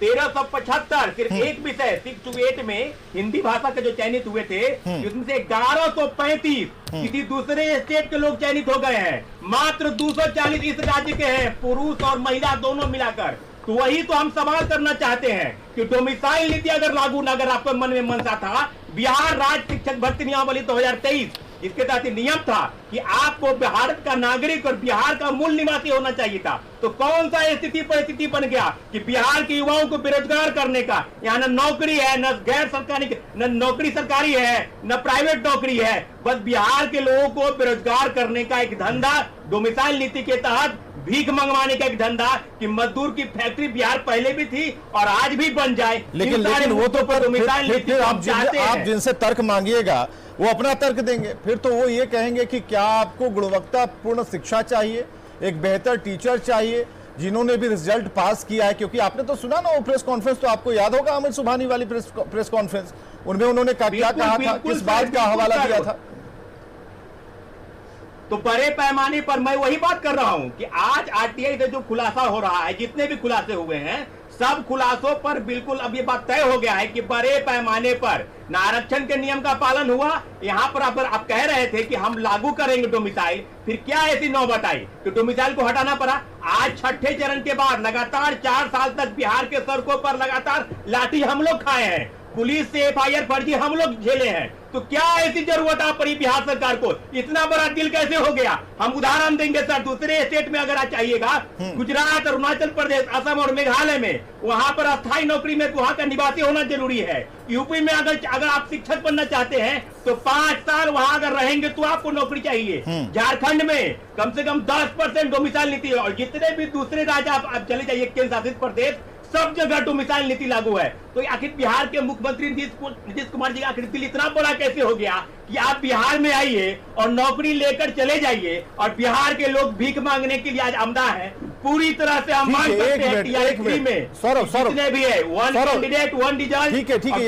1375 सिर्फ एक विषय 6 to 8 में हिंदी भाषा के जो चयनित हुए थे उसमें से 1135 किसी दूसरे स्टेट के लोग चयनित हो गए हैं। मात्र 240 इस राज्य के हैं, पुरुष और महिला दोनों मिलाकर। तो वही तो हम सवाल करना चाहते हैं कि डोमिसाइल नीति अगर लागू न, अगर आपके मन में मनसा था, बिहार राज्य शिक्षक भर्ती नियमावली 2023 इसके तहत नियम था कि आपको भारत का नागरिक और बिहार का मूल निवासी होना चाहिए था, तो कौन सा स्थिति परिस्थिति बन गया कि बिहार के युवाओं को बेरोजगार करने का, यहाँ न नौकरी है, न गैर सरकारी, न नौकरी सरकारी है, न प्राइवेट नौकरी है, बस बिहार के लोगों को बेरोजगार करने का एक धंधा, डोमिसाइल नीति के तहत भीख मंगवाने का एक धंधा कि मजदूर की फैक्ट्री बिहार पहले भी थी और आज भी बन जाए। लेकिन वो तो फिर आप जिनसे तर्क मांगिएगा वो अपना तर्क देंगे, फिर तो वो ये कहेंगे कि क्या आपको गुणवत्तापूर्ण शिक्षा चाहिए, एक बेहतर टीचर चाहिए जिन्होंने भी रिजल्ट पास किया है। क्योंकि आपने तो सुना ना वो प्रेस कॉन्फ्रेंस, तो आपको याद होगा अमित सुबहानी वाली प्रेस कॉन्फ्रेंस, उनमें उन्होंने क्या कहा था, किस बात का हवाला दिया था। तो बड़े पैमाने पर मैं वही बात कर रहा हूं कि आज आरटीआई से जो खुलासा हो रहा है, जितने भी खुलासे हुए हैं, सब खुलासों पर बिल्कुल अब ये बात तय हो गया है कि बड़े पैमाने पर न आरक्षण के नियम का पालन हुआ। यहाँ पर आप कह रहे थे कि हम लागू करेंगे डोमिसाइल, फिर क्या ऐसी नौबत आई कि डोमिसाइल को हटाना पड़ा। आज छठे चरण के बाद लगातार 4 साल तक बिहार के सड़कों पर लगातार लाठी हम लोग खाए हैं, पुलिस से FIR फर्जी हम लोग झेले हैं, तो क्या ऐसी जरूरत आ पड़ी बिहार सरकार को? इतना बड़ा दिल कैसे हो गया? हम उदाहरण देंगे सर, दूसरे स्टेट में अगर आप चाहिएगा, गुजरात, अरुणाचल प्रदेश, असम और मेघालय में, वहां पर अस्थायी नौकरी में वहां का निवासी होना जरूरी है। यूपी में अगर आप शिक्षक बनना चाहते हैं तो 5 साल वहां अगर रहेंगे तो आपको नौकरी चाहिए। झारखंड में कम से कम 10% डोमिसाइल नीति है, और जितने भी दूसरे राज्य आप चले जाइए, केंद्र शासित प्रदेश, सब जगह डोमिसाइल नीति लागू है। तो आखिर बिहार के मुख्यमंत्री नीतीश कुमार जी आखिर दिल इतना बड़ा कैसे हो गया कि आप बिहार में आइए और नौकरी लेकर चले जाइए, और बिहार के लोग भीख मांगने के लिए आज आमदा है। पूरी तरह से हम मांग सकते हैं टीआरपी में जितने भी है, वन कैंडिडेट वन रिजल्ट। ठीक है,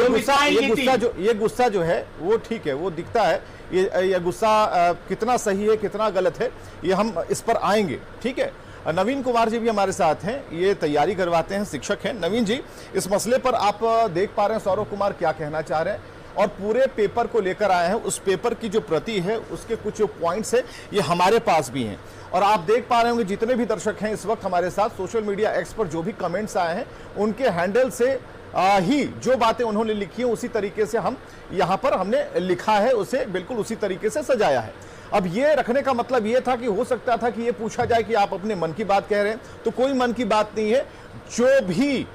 ये गुस्सा जो है वो ठीक है, वो दिखता है। ये गुस्सा कितना सही है कितना गलत है ये हम इस पर आएंगे। ठीक है, नवीन कुमार जी भी हमारे साथ हैं, ये तैयारी करवाते हैं, शिक्षक हैं। नवीन जी, इस मसले पर आप देख पा रहे हैं सौरभ कुमार क्या कहना चाह रहे हैं, और पूरे पेपर को लेकर आए हैं। उस पेपर की जो प्रति है उसके कुछ जो पॉइंट्स है ये हमारे पास भी हैं, और आप देख पा रहे होंगे जितने भी दर्शक हैं इस वक्त हमारे साथ सोशल मीडिया एक्स पर जो भी कमेंट्स आए हैं उनके हैंडल से ही जो बातें उन्होंने लिखी हैं उसी तरीके से हम यहाँ पर हमने लिखा है, उसे बिल्कुल उसी तरीके से सजाया है। अब ये रखने का मतलब ये था कि हो सकता था कि ये पूछा जाए कि आप अपने मन की बात कह रहे हैं, तो कोई मन की बात नहीं है। जो भी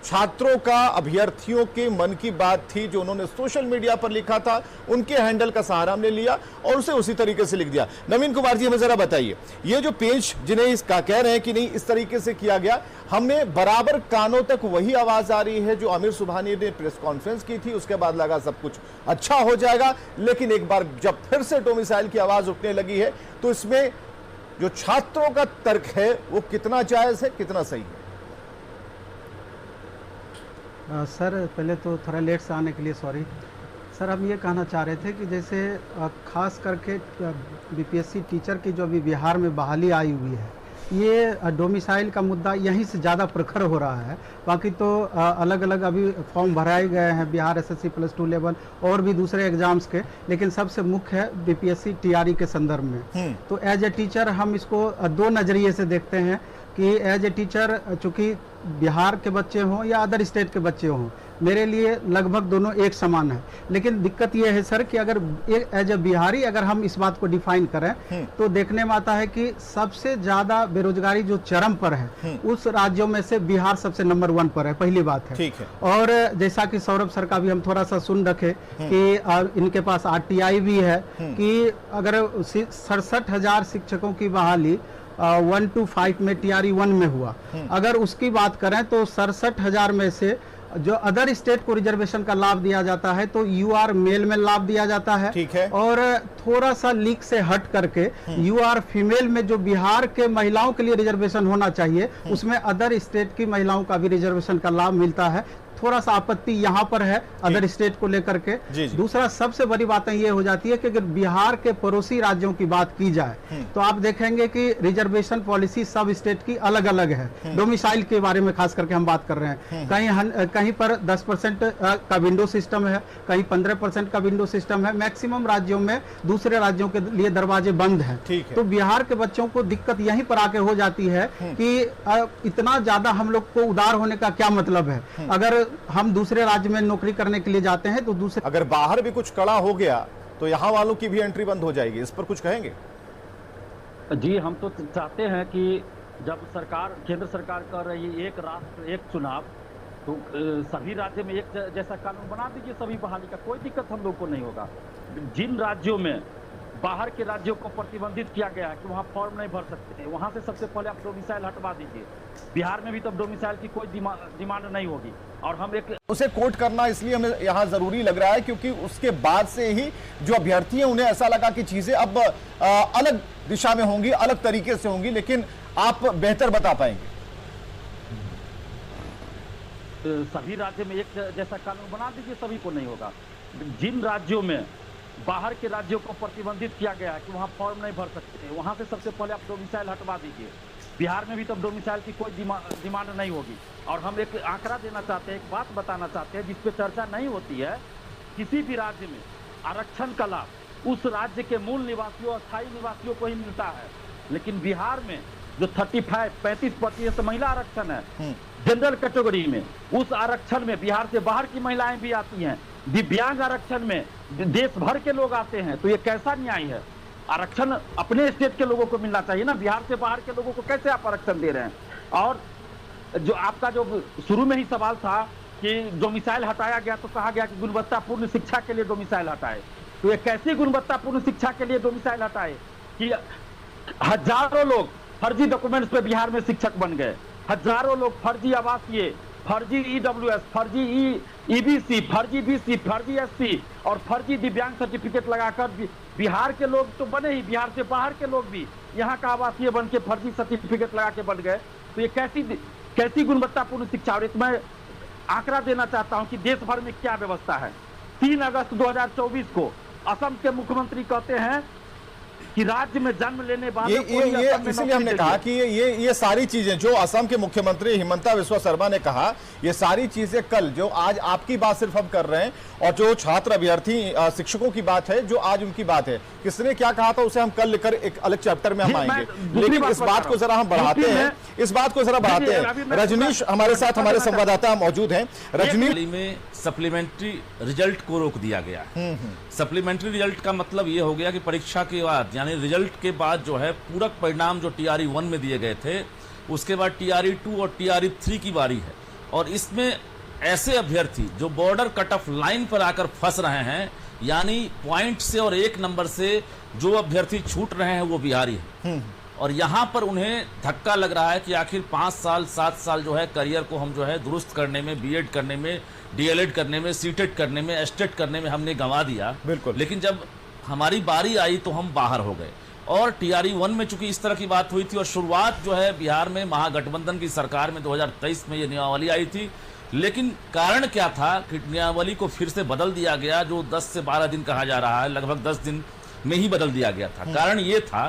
छात्रों का, अभ्यर्थियों के मन की बात थी जो उन्होंने सोशल मीडिया पर लिखा था, उनके हैंडल का सहारा हमने लिया और उसे उसी तरीके से लिख दिया। नवीन कुमार जी, हमें जरा बताइए, ये जो पेज जिन्हें इसका कह रहे हैं कि नहीं इस तरीके से किया गया, हमें बराबर कानों तक वही आवाज आ रही है जो आमिर सुबहानी ने प्रेस कॉन्फ्रेंस की थी, उसके बाद लगा सब कुछ अच्छा हो जाएगा, लेकिन एक बार जब फिर से डोमिसाइल की आवाज उठने लगी है तो इसमें जो छात्रों का तर्क है वो कितना जायज है, कितना सही है? सर, पहले तो थोड़ा लेट से आने के लिए सॉरी सर। हम ये कहना चाह रहे थे कि जैसे खास करके बीपीएससी टीचर की जो अभी बिहार में बहाली आई हुई है, ये डोमिसाइल का मुद्दा यहीं से ज़्यादा प्रखर हो रहा है। बाकी तो अलग अलग अभी फॉर्म भराए गए हैं बिहार एसएससी +2 लेवल और भी दूसरे एग्जाम्स के, लेकिन सबसे मुख्य है बीपीएससी टीआरई के संदर्भ में। तो एज ए टीचर हम इसको 2 नज़रिए से देखते हैं कि एज ए टीचर, चूँकि बिहार के बच्चे हों या अदर स्टेट के बच्चे हों, मेरे लिए लगभग दोनों एक समान है। लेकिन दिक्कत यह है सर कि अगर एज ए बिहारी अगर हम इस बात को डिफाइन करें तो देखने में आता है कि सबसे ज्यादा बेरोजगारी जो चरम पर है उस राज्यों में से बिहार सबसे नंबर 1 पर है, पहली बात है। ठीक है। और जैसा कि सौरभ सर का भी हम थोड़ा सा सुन रखे कि इनके पास RTI भी है कि अगर 67,000 शिक्षकों की बहाली 1 to 5 में TRE 1 में हुआ, अगर उसकी बात करें तो 67,000 में से जो अदर स्टेट को रिजर्वेशन का लाभ दिया जाता है तो UR मेल में लाभ दिया जाता है। ठीक है। और थोड़ा सा लीक से हट करके UR फीमेल में जो बिहार के महिलाओं के लिए रिजर्वेशन होना चाहिए उसमें अदर स्टेट की महिलाओं का भी रिजर्वेशन का लाभ मिलता है। थोड़ा सा आपत्ति यहाँ पर है अदर स्टेट को लेकर के। जी, जी। दूसरा सबसे बड़ी बात ये हो जाती है कि अगर बिहार के पड़ोसी राज्यों की बात की जाए तो आप देखेंगे कि रिजर्वेशन पॉलिसी सब स्टेट की अलग अलग है। डोमिसाइल के बारे में खास करके हम बात कर रहे हैं, कहीं पर 10% का विंडो सिस्टम है, कहीं 15% का विंडो सिस्टम है। मैक्सिमम राज्यों में दूसरे राज्यों के लिए दरवाजे बंद हैं। तो बिहार के बच्चों को दिक्कत यहीं पर आके हो जाती है कि इतना ज्यादा हम लोग को उदार होने का क्या मतलब है। अगर हम दूसरे राज्य में नौकरी करने के लिए जाते हैं तो दूसरे, अगर बाहर भी कुछ कड़ा हो गया तो यहाँ वालों की भी एंट्री बंद हो जाएगी, इस पर कुछ कहेंगे? जी, हम तो चाहते हैं कि जब सरकार, केंद्र सरकार कर रही है एक राष्ट्र एक चुनाव, तो सभी राज्य में एक जैसा कानून बना दीजिए सभी बहाली का, कोई दिक्कत हम लोग को नहीं होगा। जिन राज्यों में बाहर के राज्यों को प्रतिबंधित किया गया है कि वहाँ फॉर्म नहीं भर सकते, वहाँ से सबसे पहले आप डोमिसाइल हटवा दीजिए। बिहार में भी तब डोमिसाइल की कोई डिमांड नहीं होगी। और हम एक उसे कोट करना इसलिए हमें यहाँ जरूरी लग रहा है क्योंकि उसके बाद से ही जो अभ्यर्थी हैं उन्हें ऐसा लगा कि चीजें अब अलग दिशा में होंगी, अलग तरीके से होंगी, लेकिन आप बेहतर बता पाएंगे। सभी राज्य में एक जैसा कानून बना दीजिए, सभी को नहीं होगा। जिन राज्यों में बाहर के राज्यों को प्रतिबंधित किया गया है कि वहाँ फॉर्म नहीं भर सकते, वहाँ से सबसे पहले आप डोमिसाइल हटवा दीजिए। बिहार में भी तब डोमिसाइल की कोई डिमांड नहीं होगी। और हम एक आंकड़ा देना चाहते हैं, एक बात बताना चाहते हैं जिस पे चर्चा नहीं होती है। किसी भी राज्य में आरक्षण का लाभ उस राज्य के मूल निवासियों, अस्थायी निवासियों को ही मिलता है, लेकिन बिहार में जो 35% महिला आरक्षण है जनरल कैटेगरी में, उस आरक्षण में बिहार से बाहर की महिलाएं भी आती हैं। दिव्यांग आरक्षण में देश भर के लोग आते हैं, तो ये कैसा न्याय है? आरक्षण अपने स्टेट के लोगों को मिलना चाहिए ना, बिहार से बाहर के लोगों को कैसे आप आरक्षण दे रहे हैं? और जो आपका जो शुरू में ही सवाल था कि डोमिसाइल हटाया गया तो कहा गया कि गुणवत्तापूर्ण शिक्षा के लिए डोमिसाइल हटाए, तो ये कैसी गुणवत्तापूर्ण शिक्षा के लिए डोमिसाइल हटाए कि हजारों लोग फर्जी डॉक्यूमेंट्स पे बिहार में शिक्षक बन गए, हजारों लोग फर्जी आवासीय, फर्जी ईडब्ल्यूएस, फर्जी ईबीसी, फर्जी बीसी, फर्जी एससी और फर्जी दिव्यांग सर्टिफिकेट लगाकर बिहार के लोग तो बने ही, बिहार से बाहर के लोग भी यहाँ का आवासीय बन के फर्जी सर्टिफिकेट लगा के बन गए। तो ये कैसी गुणवत्तापूर्ण शिक्षा? और इसमें आंकड़ा देना चाहता हूँ कि देश भर में क्या व्यवस्था है। 3 अगस्त 2024 को असम के मुख्यमंत्री कहते हैं कि राज्य में जन्म लेने वाले इसीलिए हमने कहा कि ये सारी चीजें जो असम के मुख्यमंत्री हिमंता बिस्वा शर्मा ने कहा, ये सारी चीजें कल जो आज आपकी बात सिर्फ हम कर रहे हैं और जो छात्र अभ्यर्थी शिक्षकों की बात है जो आज उनकी बात है, किसने क्या कहा था उसे हम कल लेकर एक अलग चैप्टर में हम आएंगे। लेकिन इस बात को जरा हम बढ़ाते हैं, इस बात को जरा बढ़ाते हैं। रजनीश हमारे साथ, हमारे संवाददाता मौजूद हैं। रजनीश, में सप्लीमेंट्री रिजल्ट को रोक दिया गया। सप्लीमेंट्री रिजल्ट का मतलब ये हो गया कि परीक्षा के बाद, यानी रिजल्ट के बाद जो है पूरक परिणाम जो TRE 1 में दिए गए थे, उसके बाद TRE 2 और TRE 3 की बारी है। और इसमें ऐसे अभ्यर्थी जो बॉर्डर कट ऑफ लाइन पर आकर फंस रहे हैं, यानी पॉइंट से और 1 नंबर से जो अभ्यर्थी छूट रहे हैं वो बिहारी हैं। और यहाँ पर उन्हें धक्का लग रहा है कि आखिर 5 साल 7 साल जो है करियर को हम जो है दुरुस्त करने में, बीएड करने में, डीएलएड करने में, सीटेट करने में, एस्टेट करने में हमने गंवा दिया। बिल्कुल। लेकिन जब हमारी बारी आई तो हम बाहर हो गए। और TRE 1 में चूंकि इस तरह की बात हुई थी और शुरुआत जो है बिहार में महागठबंधन की सरकार में 2023 में ये नियमावली आई थी, लेकिन कारण क्या था कि नियमावली को फिर से बदल दिया गया, जो 10 से 12 दिन कहा जा रहा है, लगभग 10 दिन में ही बदल दिया गया था। कारण ये था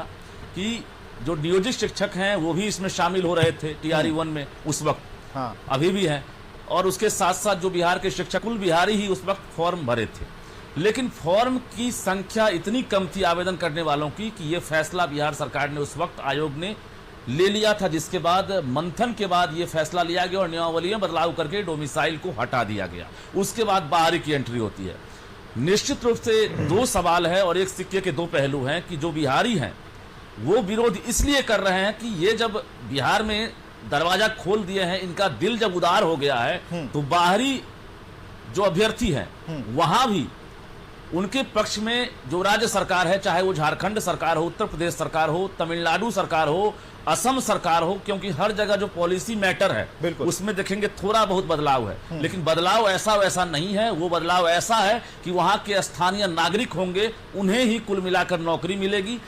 कि जो नियोजित शिक्षक हैं वो भी इसमें शामिल हो रहे थे TRE 1 में उस वक्त, हाँ, अभी भी हैं। और उसके साथ साथ जो बिहार के शिक्षक, कुल बिहारी ही उस वक्त फॉर्म भरे थे, लेकिन फॉर्म की संख्या इतनी कम थी आवेदन करने वालों की कि ये फैसला बिहार सरकार ने उस वक्त आयोग ने ले लिया था, जिसके बाद मंथन के बाद ये फैसला लिया गया और नियमावली में बदलाव करके डोमिसाइल को हटा दिया गया। उसके बाद बाहरी की एंट्री होती है। निश्चित रूप से 2 सवाल है और एक सिक्के के 2 पहलू हैं कि जो बिहारी हैं वो विरोध इसलिए कर रहे हैं कि ये जब बिहार में दरवाजा खोल दिए हैं, इनका दिल जब उदार हो गया है, तो बाहरी जो अभ्यर्थी हैं वहां भी उनके पक्ष में जो राज्य सरकार है, चाहे वो झारखंड सरकार हो, उत्तर प्रदेश सरकार हो, तमिलनाडु सरकार हो, असम सरकार हो, क्योंकि हर जगह जो पॉलिसी मैटर है उसमें देखेंगे थोड़ा बहुत बदलाव है, लेकिन बदलाव ऐसा वैसा नहीं है। वो बदलाव ऐसा है कि वहां के स्थानीय नागरिक होंगे, उन्हें ही कुल मिलाकर नौकरी मिलेगी।